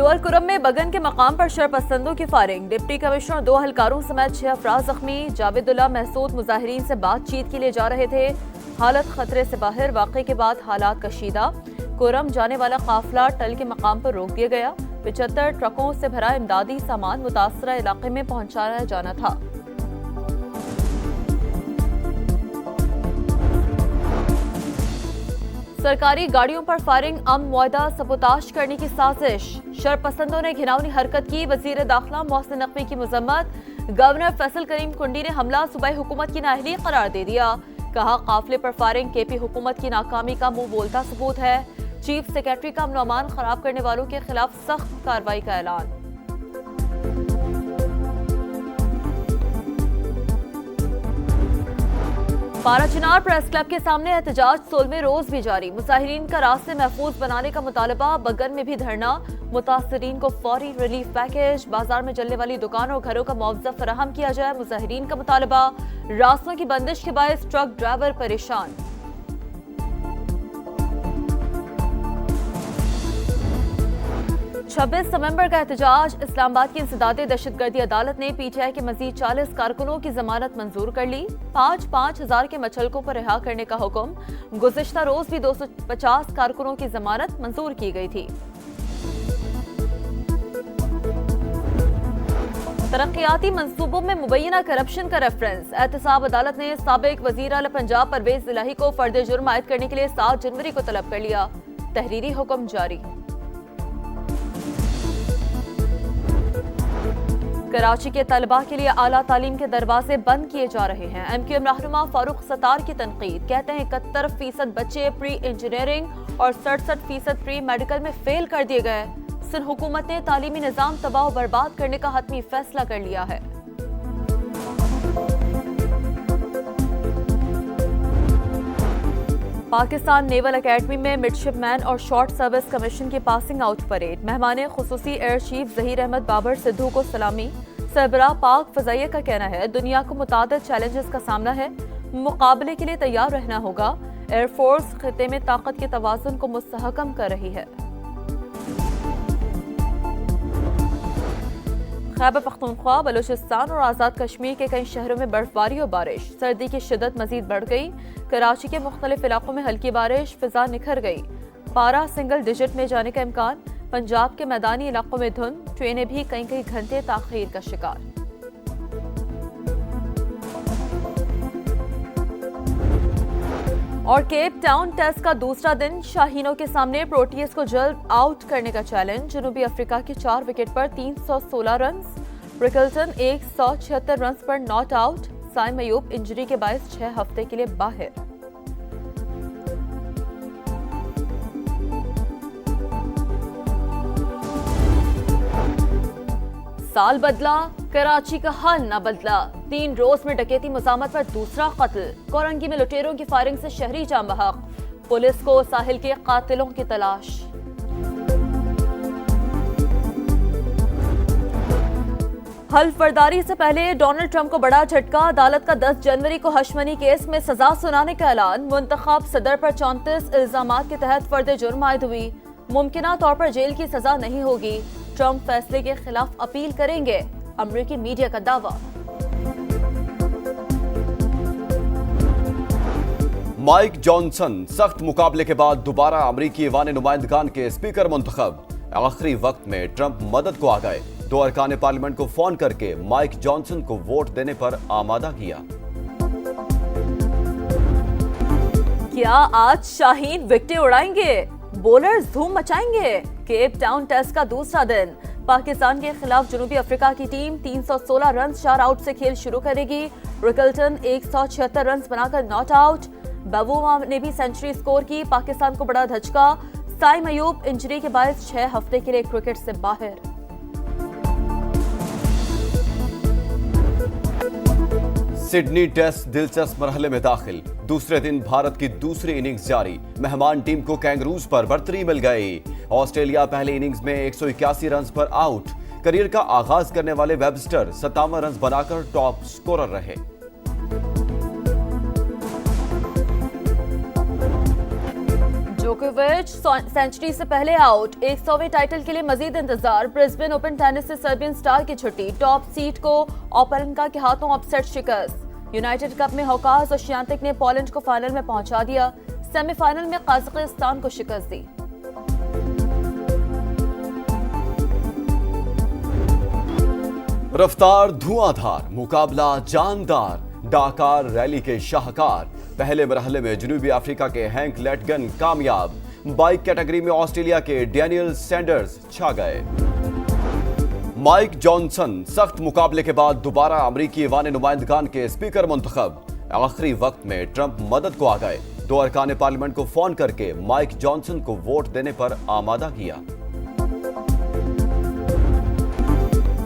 Lower Kurram में बगन के मकाम पर शरपसंदों की फायरिंग। डिप्टी कमिश्नर 2 अहलकारों समेत 6 अफराद जख्मी। जावेदुल्ला महसूद मुजाहिरीन से बातचीत के लिए जा रहे थे, हालत खतरे से बाहर। वाक़े के बाद हालात कशीदा। कुरम जाने वाला काफिला टल के मकाम पर रोक दिया गया। 75 ट्रकों से भरा इमदादी सामान मुतासरा इलाके में पहुंचाया जाना था। सरकारी गाड़ियों पर फायरिंग, अमन मुआहदा सबोताश करने की साजिश। शरपसंदों ने घिनौनी हरकत की। वजीर दाखिला मोहसिन नकवी की मजम्मत। गवर्नर फैसल करीम कुंडी ने हमला सूबाई हुकूमत की नाअहली करार दे दिया। कहा, काफिले पर फायरिंग केपी हुकूमत की नाकामी का मुंह बोलता सबूत है। चीफ सेक्रेटरी का अमन अमान खराब करने वालों के खिलाफ सख्त कार्रवाई का ऐलान। पाराचिनार प्रेस क्लब के सामने एहतजाज 16वें रोज भी जारी। मुजाहिरीन का रास्ते महफूज बनाने का मुतालबा। बगन में भी धरना। मुतासरीन को फौरी रिलीफ पैकेज, बाजार में जलने वाली दुकानों और घरों का मुआवजा फराहम किया जाए। मुजाहिरीन का मुतालबा। रास्तों की बंदिश के बायस ट्रक ड्राइवर परेशान। 26 नवंबर का एहतजाज। इस्लामाबाद की इंसदादे दहशतगर्दी अदालत ने पीटीआई के मजीद 40 कारकुनों की जमानत मंजूर कर ली। 5-5 हजार के मचलकों पर रिहा करने का हुक्म। गुज़िश्ता रोज भी 250 कारकुनों की जमानत मंजूर की गई थी। तरक्याती मंसूबों में मुबैना करप्शन का रेफरेंस। एहतसाब अदालत ने साबिक वजीर आला पंजाब परवेज इलाही को फर्द जुर्म आयद करने के लिए 7 जनवरी को तलब कर लिया। तहरीरी हुक्म जारी। कराची के तलबा के लिए आला तालीम के दरवाजे बंद किए जा रहे हैं। MQM रहनुमा फारूक सत्तार की तनकीद। कहते हैं 71% बच्चे प्री इंजीनियरिंग और 67% प्री मेडिकल में फेल कर दिए गए। सिंध हुकूमत ने तालीमी निजाम तबाह बर्बाद करने का हतमी फैसला कर लिया है। पाकिस्तान नेवल एकेडमी में मिडशिपमैन और शॉर्ट सर्विस कमीशन की पासिंग आउट परेड। मेहमान खुसूसी एयर चीफ जहीर अहमद बाबर सिद्धू को सलामी। सरबराह पाक फजाइया का कहना है, दुनिया को मुतादिद चैलेंजेस का सामना है, मुकाबले के लिए तैयार रहना होगा। एयरफोर्स खिते में ताकत के तवाज़ुन को मुस्तहकम कर रही है। खैबर पख्तूनख्वा, बलूचिस्तान और आज़ाद कश्मीर के कई शहरों में बर्फबारी और बारिश। सर्दी की शिद्दत मजीद बढ़ गई। कराची के मुख्तलिफ इलाकों में हल्की बारिश, फिजा निखर गई। पारा सिंगल डिजिट में जाने का इम्कान। पंजाब के मैदानी इलाकों में धुंध। ट्रेनें भी कई घंटे ताखीर का शिकार। और केप टाउन टेस्ट का दूसरा दिन। शाहीनों के सामने प्रोटियस को जल्द आउट करने का चैलेंज। जनूबी अफ्रीका के 4 विकेट पर 316 रन। रिकल्टन 176 रन पर not out. Saim Ayub injury के बायस 6 हफ्ते के लिए बाहर। साल बदला, कराची का हाल न बदला। 3 रोज में डकैती मज़ामत पर दूसरा कत्ल। कोरंगी में लुटेरों की फायरिंग से शहरी जाम बहक। पुलिस को साहिल के कातिलों की तलाश। हल्फ बर्दारी से पहले डोनाल्ड ट्रंप को बड़ा झटका। अदालत का 10 जनवरी को हशमनी केस में सजा सुनाने का ऐलान। मुंतखब सदर पर 34 इल्जामात के तहत फर्द जुर्म आयद हुई। मुमकिना तौर पर जेल की सजा नहीं होगी। ट्रंप फैसले के खिलाफ अपील करेंगे, अमेरिकी मीडिया का दावा। माइक जॉनसन सख्त मुकाबले के बाद दोबारा अमेरिकी ऐवान नुमाइंदगान के स्पीकर मुंतखब। आखिरी वक्त में ट्रंप मदद को आ गए। 2 अरकान पार्लियामेंट को फोन करके माइक जॉनसन को वोट देने पर आमादा किया। क्या आज शाहीन विकेटें उड़ाएंगे? बॉलर्स धूम मचाएंगे? केप टाउन टेस्ट का दूसरा दिन। पाकिस्तान के खिलाफ जनूबी अफ्रीका की टीम 316 रन 4 आउट से खेल शुरू करेगी। रिकल्टन 176 रन बनाकर नॉट आउट। बबूमा ने भी सेंचुरी स्कोर की। पाकिस्तान को बड़ा धचका। साइम अयूब इंजरी के बाद 6 हफ्ते के लिए क्रिकेट से बाहर। सिडनी टेस्ट दिलचस्प मरहले में दाखिल। दूसरे दिन भारत की दूसरी इनिंग्स जारी। मेहमान टीम को कैंगरूज पर बढ़तरी मिल गई। ऑस्ट्रेलिया पहले इनिंग्स में 181 रन पर आउट। करियर का आगाज करने वाले वेबस्टर 57 रन बनाकर टॉप स्कोरर रहे। जोकोविच सेंचुरी से पहले आउट, 100वें टाइटल के लिए मजीद इंतजार। ब्रिस्बेन ओपन टेनिस से सर्बियन स्टार की छुट्टी, टॉप सीड को ओपेरेंका के हाथों अपसेट शिकस्त। यूनाइटेड कप में हौकाज और श्यानतिक ने पोलैंड को फाइनल में पहुंचा दिया, सेमीफाइनल में कजाकिस्तान को शिकस्त दी। रफ्तार धुआंधार, मुकाबला जानदार, डाकार रैली के शाहकार। पहले मरहले में जनूबी अफ्रीका के हैंक लेटगन कामयाब, बाइक कैटेगरी में ऑस्ट्रेलिया के डैनियल सैंडर्स छा गए। माइक जॉनसन सख्त मुकाबले के बाद दोबारा अमरीकी ऐवान नुमाइंदगान के स्पीकर मुंतखब। आखिरी वक्त में ट्रंप मदद को आ गए, 2 अरकान पार्लियामेंट को फोन करके माइक जॉनसन को वोट देने पर आमादा किया।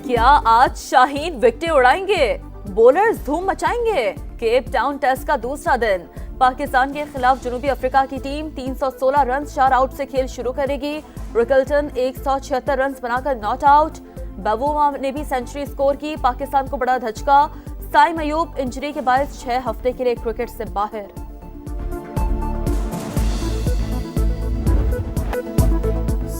क्या आज शाहीन विकेटें उड़ाएंगे? बॉलर्स धूम मचाएंगे? केप टाउन टेस्ट का दूसरा दिन, पाकिस्तान के खिलाफ जनूबी अफ्रीका की टीम 316 रन 4 आउट से खेल शुरू करेगी। रिकल्टन 176 रन बनाकर नॉट आउट। बबूमा ने भी सेंचुरी स्कोर की, पाकिस्तान को बड़ा धचका। साइम अयूब इंजरी के बायस 6 हफ्ते के लिए क्रिकेट से बाहर।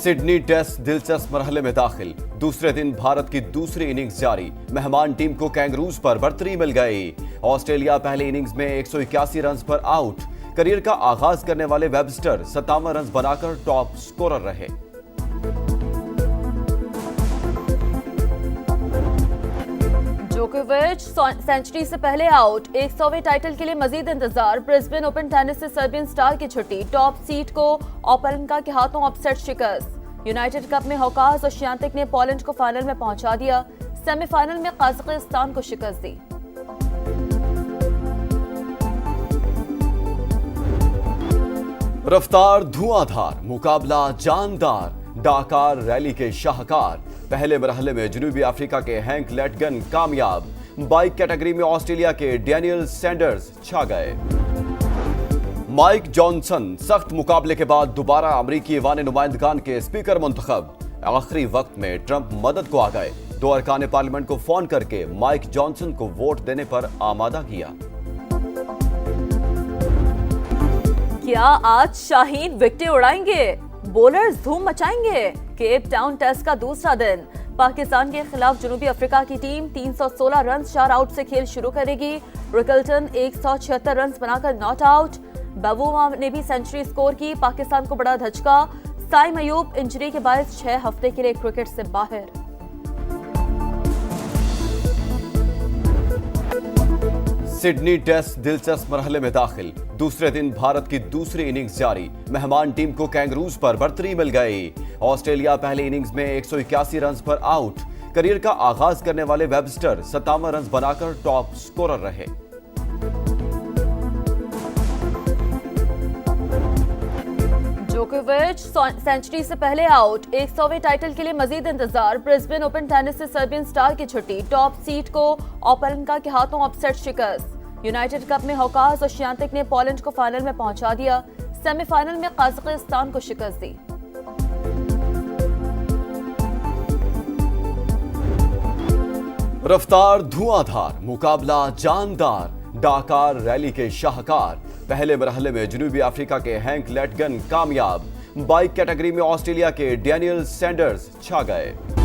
सिडनी टेस्ट दिलचस्प मरहले में दाखिल, दूसरे दिन भारत की दूसरी इनिंग्स जारी। मेहमान टीम को कैंगरूज पर बढ़तरी मिल गई। ऑस्ट्रेलिया पहले इनिंग्स में 181 रन पर आउट। करियर का आगाज करने वाले वेबस्टर 57 रन बनाकर टॉप स्कोरर रहे। जोकोविच सेंचुरी से पहले आउट, 100वें टाइटल के लिए मजीद इंतजार। ब्रिस्बेन ओपन टेनिस से सर्बियन स्टार की छुट्टी, टॉप सीड को ओपेरेंका के हाथों अपसेट शिकस्त। यूनाइटेड कप में हौकाज और श्यानतिक ने पोलैंड को फाइनल में पहुंचा दिया, सेमीफाइनल में कजाकिस्तान को शिकस्त दी। रफ्तार धुआंधार, मुकाबला जानदार, डाकार रैली के शाहकार। पहले मरहले में जनूबी अफ्रीका के हैंक लेटगन कामयाब, बाइक कैटेगरी में ऑस्ट्रेलिया के डैनियल सैंडर्स छा गए। माइक जॉनसन सख्त मुकाबले के बाद दोबारा अमरीकी ऐवान नुमाइंदगान के स्पीकर मुंतखब। आखिरी वक्त में ट्रंप मदद को आ गए, 2 अरकान पार्लियामेंट को फोन करके माइक जॉनसन को वोट देने पर आमादा किया। क्या आज शाहीन विकेटें उड़ाएंगे? बॉलर्स धूम मचाएंगे? केप टाउन टेस्ट का दूसरा दिन, पाकिस्तान के खिलाफ जनूबी अफ्रीका की टीम 316 रन 4 आउट से खेल शुरू करेगी। रिकल्टन 176 रन बनाकर नॉट आउट। बबूमा ने भी सेंचुरी स्कोर की, पाकिस्तान को बड़ा धचका। साइम अयूब इंजरी के बायस 6 हफ्ते के लिए क्रिकेट से बाहर। सिडनी टेस्ट दिलचस्प मरहले में दाखिल, दूसरे दिन भारत की दूसरी इनिंग्स जारी। मेहमान टीम को कैंगरूज पर बढ़तरी मिल गई। ऑस्ट्रेलिया पहले इनिंग्स में 181 रन पर आउट। करियर का आगाज करने वाले वेबस्टर 57 रन बनाकर टॉप स्कोरर रहे। जोकोविच सेंचुरी से पहले आउट, 100वें टाइटल के लिए मजीद इंतजार। ब्रिस्बेन ओपन टेनिस से सर्बियन स्टार की छुट्टी, टॉप सीड को ओपेरेंका के हाथों अपसेट शिकस्त। यूनाइटेड कप में हौकाज और श्यानतिक ने पोलैंड को फाइनल में पहुंचा दिया, सेमीफाइनल में कजाकिस्तान को शिकस्त दी। रफ्तार धुआंधार, मुकाबला जानदार, डाकार रैली के शाहकार। पहले मरहले में जनूबी अफ्रीका के हैंक लेटगन कामयाब, बाइक कैटेगरी में ऑस्ट्रेलिया के डैनियल सैंडर्स छा गए।